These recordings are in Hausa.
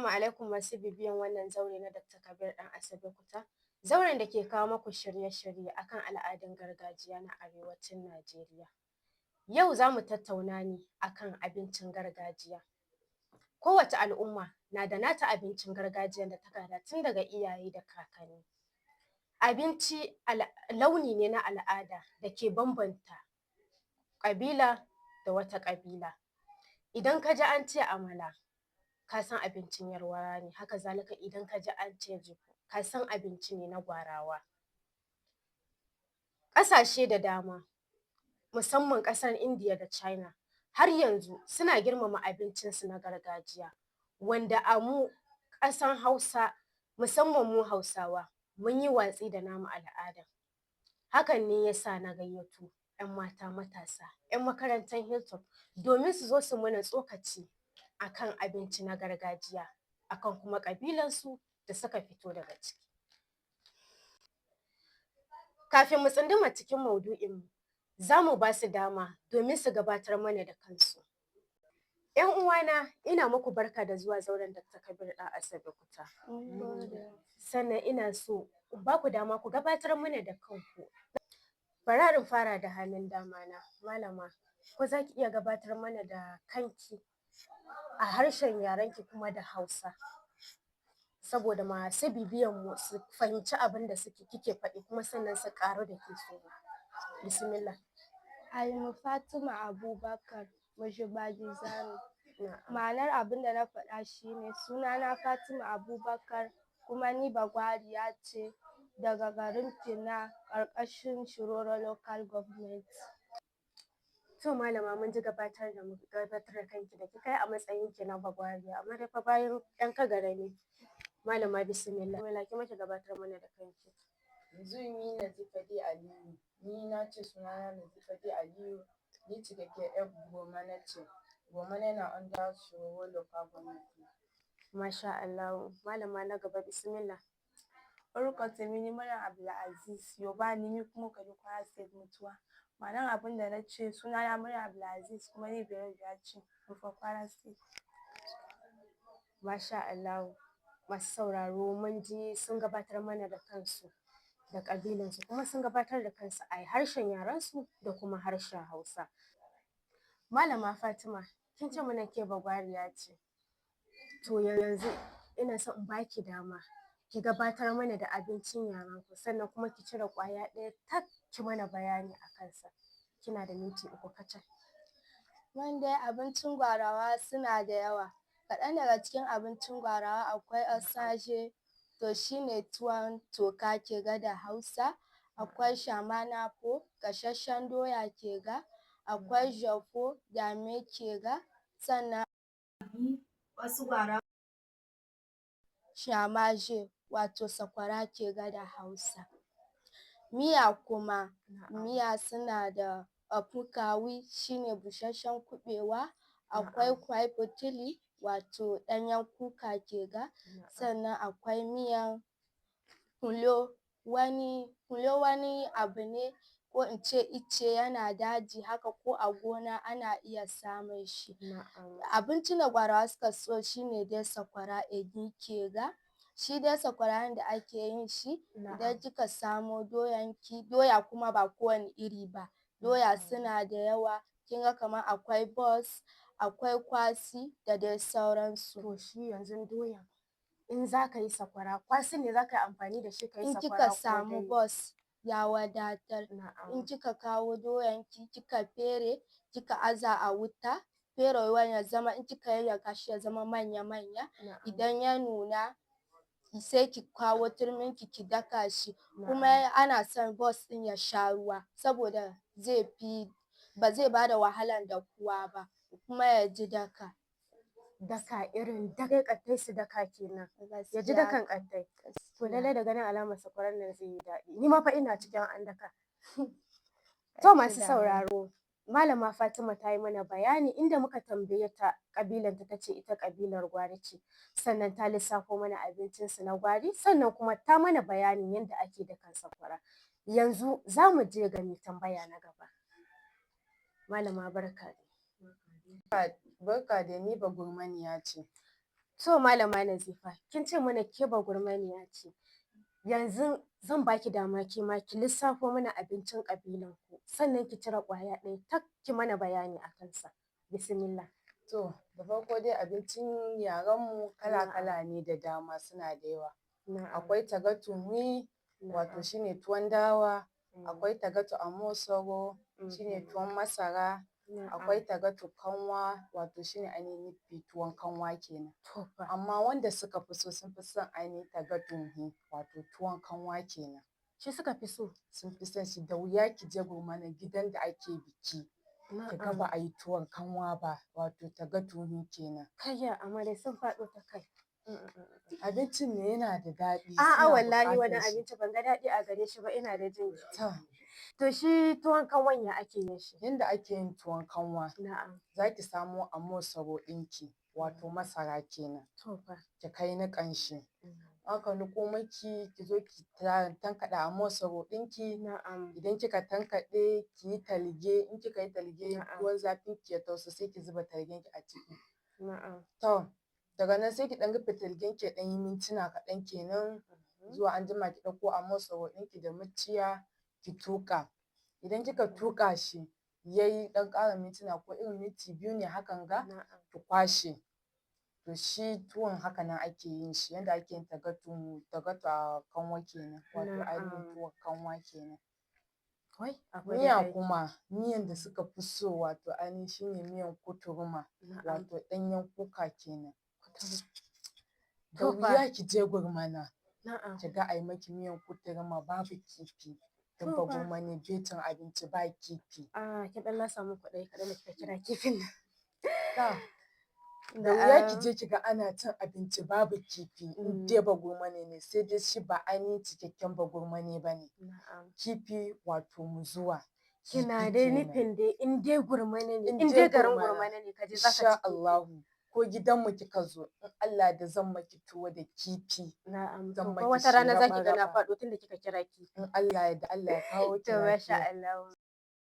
Assalamu alaikum masu bibiyan wannan zaure na Dr. Kabir ɗan Asabe Kuta. Zauren da ke kawo muku shirye-shirye akan al'adun gargajiya na arewacin Najeriya. Yau za mu tattauna ne akan abincin gargajiya. Kowace al'umma na da nata abincin gargajiya da ta gada tun daga iyaye da kakanni. Abinci launi ne na al'ada da ke bambanta ƙabila da wata ƙabila. Idan ka ji an ce amala, ka san abincin yarbawa ne, haka zalika idan ka ji an ce jiku, ka san abinci ne na gwarawa. Ƙasashe da dama musamman ƙasar Indiya da China har yanzu suna girmama abincinsu na gargajiya, wanda a mu ƙasar Hausa musamman mu Hausawa mun yi watsi da namu al'adan. Hakan ne ya sa na gayyato 'yan mata matasa 'yan makarantar Hilltop domin su zo su mana tsokaci akan abinci na gargajiya, akan kuma ƙabilansu da suka fito daga ciki. Kafin mu tsunduma cikin maudu'inmu, za mu ba su dama domin su gabatar mana da kansu. 'Yan uwana, ina muku barka da zuwa zauren Dr. Kabir ɗan Asabe Kuta. Sannan ina so in ba ku dama ku gabatar mana da kanku. Bari in fara da hannun dama na. Malama, ko za ki iya gabatar mana da kanki a harshen yarenki kuma da Hausa? Saboda masu bibiyanmu su fahimci abin da kike faɗi kuma sannan su ƙaru da ke so. Bismillah. I'm Fatima Abubakar Gbagyi Zanu. Ma'anar abin da na faɗa shine sunana Fatima Abubakar kuma ni Bagwariya ce daga garin Minna ƙarƙashin Shiroro Local Government. To malama mun ji gabatar da kanki da kika yi a matsayin ki na Bagwariya, amma dai fa bayan ɗan Kagara ne. Malama bismillah. Wala ki mace gabatar mana da kanki. Yanzu ni Nazifati Aliyu. Ni na ce sunana Nazifati Aliyu. Ni cikakkiyar 'yar Gurmanawa ce. Gurmanawa yana under Shiroro Local Government. Masha Allah. Malama na gaba bismillah. Orúkọ tèmi ni Minna Abdulaziz. Yoruba ni mí kuma Kaduna Kwara State Mutuwa. Ma'anar abin da na ce sunana Minna Abdulaziz kuma ni Bayarabiya ce daga Kwara State. Masha Allah. Masu sauraro mun ji sun gabatar mana da kansu da ƙabilansu kuma sun gabatar da kansu a harshen yarensu da kuma harshen Hausa. Malama Fatima, kin ce mana ke Bagwariya ce. To yanzu ina son in baki dama ki gabatar mana da abincin yarenku sannan kuma ki cire ƙwaya ɗaya tak ki mana bayani a kansa. Kina da minti 3 kacal. Wanda abincin gwarawa suna da yawa. Kaɗan daga cikin abincin gwarawa akwai osaje, to shine tuwon toka ke ga da Hausa. Akwai shamanafo, gasasshen doya ke ga. Akwai jollof da me ke ga. Sannan wasu gwarawa shamaje wato sakwara ke ga da Hausa. Miya kuma, miya suna da ofukawi shine busasshen kuɓewa. Akwai kwai fitili wato ɗanyen kuka ke ga. Sannan akwai miyan kulo, wani abu ne ko in ce ice yana daji haka ko a gona ana iya samun shi. Abincin da gwarawa suka so shine dai sakwara edi ke ga. Shi dai sakwara yanda ake yin shi, idan kika samo doyanki, doya kuma ba kowane iri ba. Doya suna da yawa, kin ga kamar akwai bos, akwai kwasi da dai sauransu. To shi yanzu doyan in za ka yi sakwara, kwasi ne za ka yi amfani da shi ka yi sakwara? In kika samu bos ya wadatar. In kika kawo doyanki kika fere, kika aza a wuta, ferewan ya zama in kika yayyanka shi ya zama manya-manya. Idan ya nuna sai ki kawo turminki ki daka shi. Kuma ana son bos ɗin ya sha ruwa saboda ba zai bada wahalar dahuwa ba kuma ya ji daka. Daka irin dakai ƙattai su daka kenan. Ya ji dakan ƙattai. To lallai da ganin alamar sakwarar nan zai yi daɗi. Ni ma fa ina cikin an daka. To masu sauraro, Malama Fatima ta yi mana bayani inda muka tambaye ta ƙabilanta ta ce ita ƙabilar Gwari ce. Sannan ta lissafo mana abincinsu na Gwari, sannan kuma ta mana bayanin yadda ake dakan sakwara. Yanzu za mu je ga mai tambaya na gaba. Malama barka. Barka da ni Bagurmaniya ce. To malama Nazifa, kin ce mana ke bagurmaniya ce. Yanzu zan baki dama ke ma ki lissafo mana abincin ƙabilan ku, sannan ki cire ƙwaya ɗaya tak ki mana bayani a kansa. Bismillah. To, da farko dai abincin yarenmu kala-kala ne da dama, suna da yawa. Akwai tagatumi, wato shine tuwon dawa, akwai tagatu amosoro, shine tuwon masara, akwai tagatu kanwa, wato shine ainihin tuwon kanwa kenan. Amma wanda suka fi so sun fi son ainihin tagatu, wato tuwon kanwa kenan. Shi suka fi so? Sun fi son shi. Da wuya ki je gurmana gidan da ake biki ki ga ba a yi tuwon kanwa ba, wato tagatu kenan. Kayya, amma dai sun faɗo ta kai. Abincin ne yana da daɗi. A'a wallahi wannan abinci ban ga daɗi a gare shi ba, ina da jin to shi tuwon kanwan ya ake yin shi? Yanda ake yin tuwon kanwa, za ki samo amosoro ɗinki, wato masara kenan. Ki kai niƙan shi. Aka niƙo maki, ki zo ki tankaɗe amosoro ɗinki. Idan kika tankaɗe ki yi talge, in kika yi talge ruwan zafin ki ya tausa sai ki zuba talgen ki a ciki. To, daga nan sai ki ɗan rufe talgen ki ya ɗan yi mintuna kaɗan kenan, zuwa anjima ki ɗauko amosoro ɗinki da muciya ki tuƙa. Idan kika tuƙa shi ya yi ɗan ƙara mintuna ko irin minti 2 ne hakan ga, ki kwashe. To shi tuwon haka nan ake yin shi, yanda ake yin tagatu a kanwa kenan, wato ainihin tuwon kanwa kenan. Miya kuma, miyan da suka fi so wato ainihin shine miyan kuturuma, wato ɗanyen kuka kenan. Da wuya ki je gurmana ki ga a yi maki miyan kuturuma babu kifi. Duk bagurmane bai cin abinci ba kifi. Kin ɗan lasa min kwaɗayi kaɗan da kika kira kifin nan. Da wuya ki je ki ga ana cin abinci babu kifi, in dai bagurmane ne, sai dai shi ba ainihin cikakken bagurmane ba ne. Kifi wato muzuwa. Kina dai nufin dai in dai gurmane ne, in dai garin gurmane ne ka je za ka ci kifi. Insha Allahu, ko gidanmu kika zo, in Allah da zan maki tuwo da kifi. To ko wata rana za ki ga na faɗo tunda kika kira kifi. In Allah ya da, Allah ya kawo ki lafiya. To masha Allah.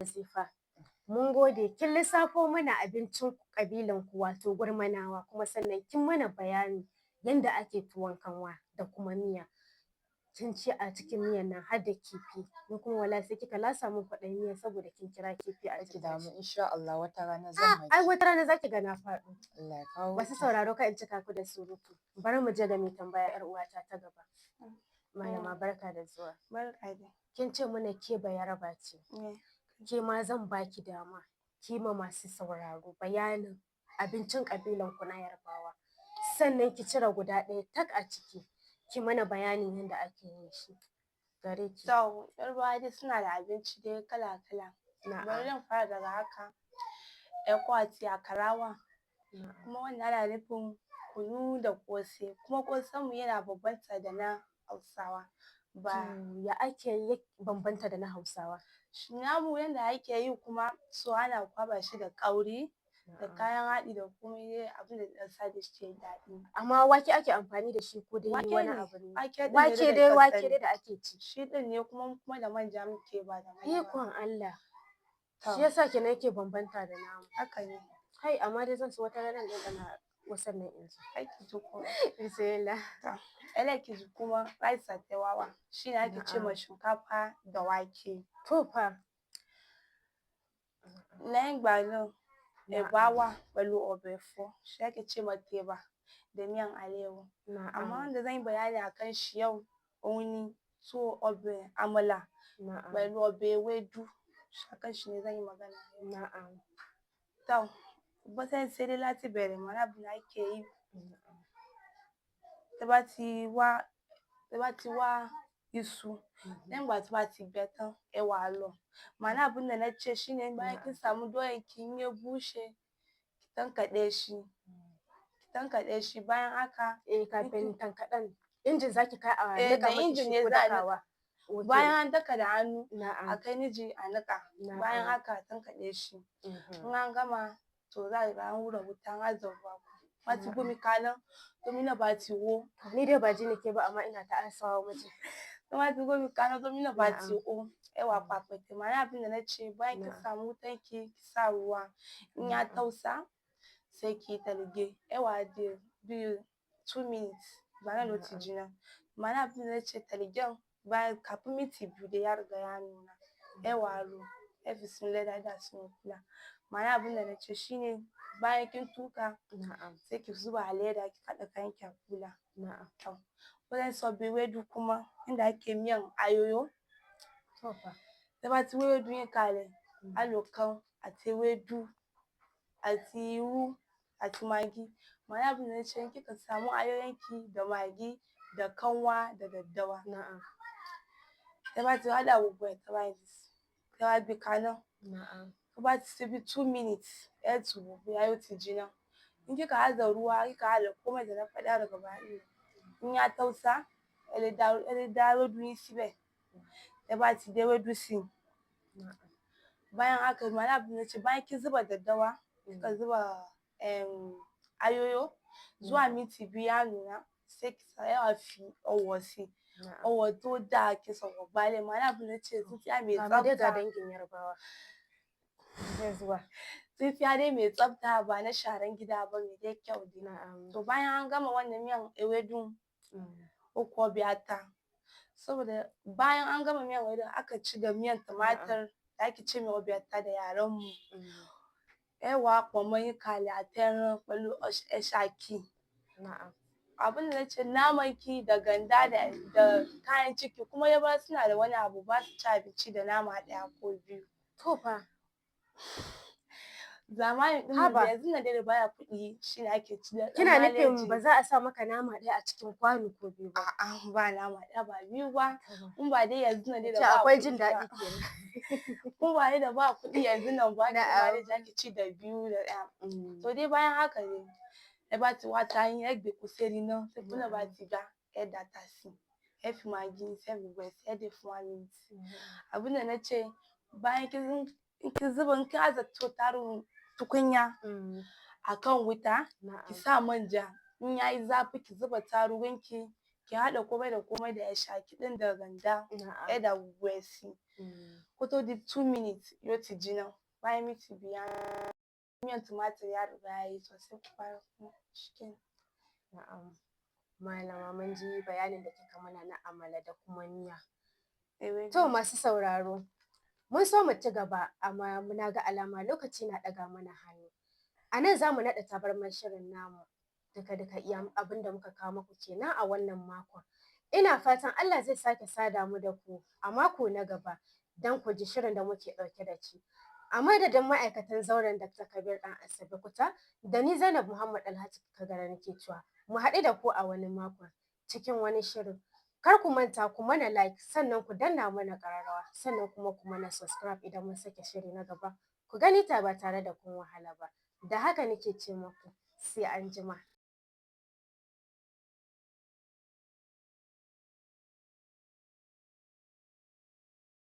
Nazifa, mun gode. Kin lissafo mana abincin ƙabilan ku wato Gurmanawa, kuma sannan kin mana bayani yanda ake tuwon kanwa da kuma miya. Kin ce a cikin miyan nan har da kifi, ni kuma wallahi sai kika lasa min kwaɗayin miya saboda kin kira kifi a cikin damu, insha Allah wata rana zan maki. Ai wata rana za ki ga na faɗo. Allah ya kawo. Masu sauraro ka in cika ku da surutu. Bari mu je ga mai tambaya 'yar uwata ta gaba. Malama barka da zuwa. Barka dai. Kin ce mana ke Bayaraba ce. Ke ma zan baki dama ki ma masu sauraro bayanin abincin ƙabilan ku na Yarbawa. Sannan ki cire guda ɗaya tak a ciki, ki mana bayanin yadda ake yin shi. Gare ki. To, Yarbawa dai suna da abinci dai kala-kala. Bari zan fara daga haka. Ekwati akarawa. Kuma wannan ana nufin kunu da ƙosai. Kuma ƙosanmu yana bambanta da na Hausawa. Ya ake bambanta da na Hausawa? Namu yanda ake yi kuma, so ana kwaɓa shi da ƙauri da kayan haɗi da komai dai abin da zai sa da shi yayi daɗi. Amma wake ake amfani da shi ko dai wani abu ne? Wake dai da ake ci. Shi ɗin ne kuma da manja muke ba da mai ba. Ikon Allah. Shi yasa kenan yake bambanta da namu. Haka ne. Kai amma dai zan so wata rana in ɗanɗana wasan nan in ji. Ai ki ji kuma. Bismillah. Ki ji kuma rice satewawa. Shi ne ake ce ma shinkafa da wake. To fa. Lẹ́yìn ìgbà náà, ẹ̀bà wà pẹ̀lú ọbẹ̀ ẹ̀fọ́. Shi ake ce ma teba da miyan aleyawo. Amma wanda zan yi bayani a kan shi yau, òun ni tuwo ọbẹ̀ amala pẹ̀lú ọbẹ̀ ewédú. A kan shi ne zan yi magana. To, bó ṣe ń ṣe dé láti bẹ̀rẹ̀ mọ́ láti ake yi. Tẹ́ bá ti wá iṣu, lẹ́yìn ìgbà tí bá ti gbẹ tán, ẹ wá lọ. Ma'ana abin da na ce shi ne bayan kin samu doyan ki in ya bushe, ki tankaɗe shi. Bayan haka. Kafin tankaɗen, injin za ki kai a niƙa da injin ne za a niƙa. Bayan an daka da hannu, a kai inji a niƙa. Bayan haka a tankaɗe shi. In an gama, to za a ga an hura wuta an aza ruwa. Wọ́n ti gbómi kaná, tómi náà bá ti hó. Ni dai ba ji nake ba amma ina ta ansawa miji. Wọ́n ti gbómi kaná, tómi náà bá ti hó. Ẹ wá kwakwace. Ma'ana abin da na ce bayan kin samu wutan ki sa ruwa. In ya tausa, sai ki yi talge. Ẹ wá 2 minutes ba na lokaci nan. Ma'ana abin da nace talgen bayan kafin minti 2 dai ya riga ya nuna. Waro sun leda da sun kula. Ma'ana abin da nace shine bayan kin tuƙa sai ki zuba a leda ki haɗa kayan ki a kula. Waɗansu ọbẹ̀ ewédú kuma inda ake miyan ayoyo. Tẹ́ bá ti wé ewédú yín kalẹ̀, á lò kan àti ewédú àti irú àti maggi. Ma'ana abin da nace in kika samu ayoyonki da maggi da kanwa da daddawa. Tẹ́ bá ti haɗa gbogbo ẹ̀ tán báyìí, tẹ́ wá gbé kaná. Tó bá ti ṣe bí 2 minutes, ẹ tú wò bóyá ó ti jiná. In kika aza ruwa, kika haɗa komai da na faɗa daga baya, in ya tausa, ẹ lè da ewédú yín síbẹ̀. Tẹ́ bá ti da ewédú sí, bayan haka ma'ana abin da nace bayan kin zuba daddawa, kika zuba ayoyo, zuwa minti 2 ya nuna, sai ki sa fi ọwọ́ sí. Ọwọ́ tó dáa ki sọ̀rọ̀ bale. Ma'ana abin da nace tsintsiya mai tsafta. Ga dangin Yarbawa. Tsintsiya dai mai tsafta ba na sharan gida ba mai dai kyau dai. To bayan an gama wannan miyan ewedun ko kuwa ọbẹ̀ ata, saboda bayan an gama miyan ewedun aka ci da miyan tumatir da ake ce mai ọbẹ̀ ata da yaren mu. Ẹ wá pọ̀nmọ́ yín kalẹ̀ àti ẹran pẹ̀lú ṣàkì. Abin da nace naman ki da ganda da kayan ciki kuma Yarbawa suna da wani abu ba su ci abinci da nama ɗaya ko biyu. To fa. Zamanin ɗin da yanzu nan dai da baya kuɗi shine ake ci da kina nufin ba za a sa maka nama ɗaya a cikin kwano ko biyu ba? A'a ba nama ɗaya ba biyu ba. In ba dai yanzu nan dai da ba akwai jin daɗi kenan. In ba dai da ba kuɗi yanzu nan ba dai zaki ci da biyu da ɗaya. To dai bayan haka dai ẹ bá ti wá ata yín, ẹ gbé epo sórí iná. Tí epo náà bá ti gbá, ẹ da ata sí. Ẹ fi maggi sí, ẹ fi gbogbo ẹ̀ sí, ẹ dè fún 1 minute. Abin da nace bayan kin aza tukunya akan wuta, ki sa manja. In yayi zafi ki zuba tarugun ki haɗa komai da komai da shaki ɗin da ganda. Ẹ da gbogbo ẹ̀ sí. Kó tó di 2 minutes yóò ti jiná. Bayan minti 2 miyan tumatir ya riga yayi sosai ku fara kuma shikenan. Malama mun ji bayanin da kika mana na amala da kuma miya. To masu sauraro, mun so mu ci gaba amma muna ga alama lokaci na ɗaga mana hannu. A nan za mu naɗa tabarmar shirin namu. Duka iya abin da muka kawo muku kenan a wannan makon. Ina fatan Allah zai sake sada mu da ku a mako na gaba don ku ji shirin da muke ɗauke da shi. A madadin ma'aikatan zauren Dr. Kabir ɗan Asabe Kuta da ni Zainab Muhammad Alhaji Kagara nake cewa mu haɗu da ku a wani makon cikin wani shirin. Kar ku manta ku mana like sannan ku danna mana ƙararrawa sannan kuma ku mana subscribe idan mun sake shiri na gaba. Ku gani ta ba tare da kun wahala ba. Da haka nake ce muku sai anjima.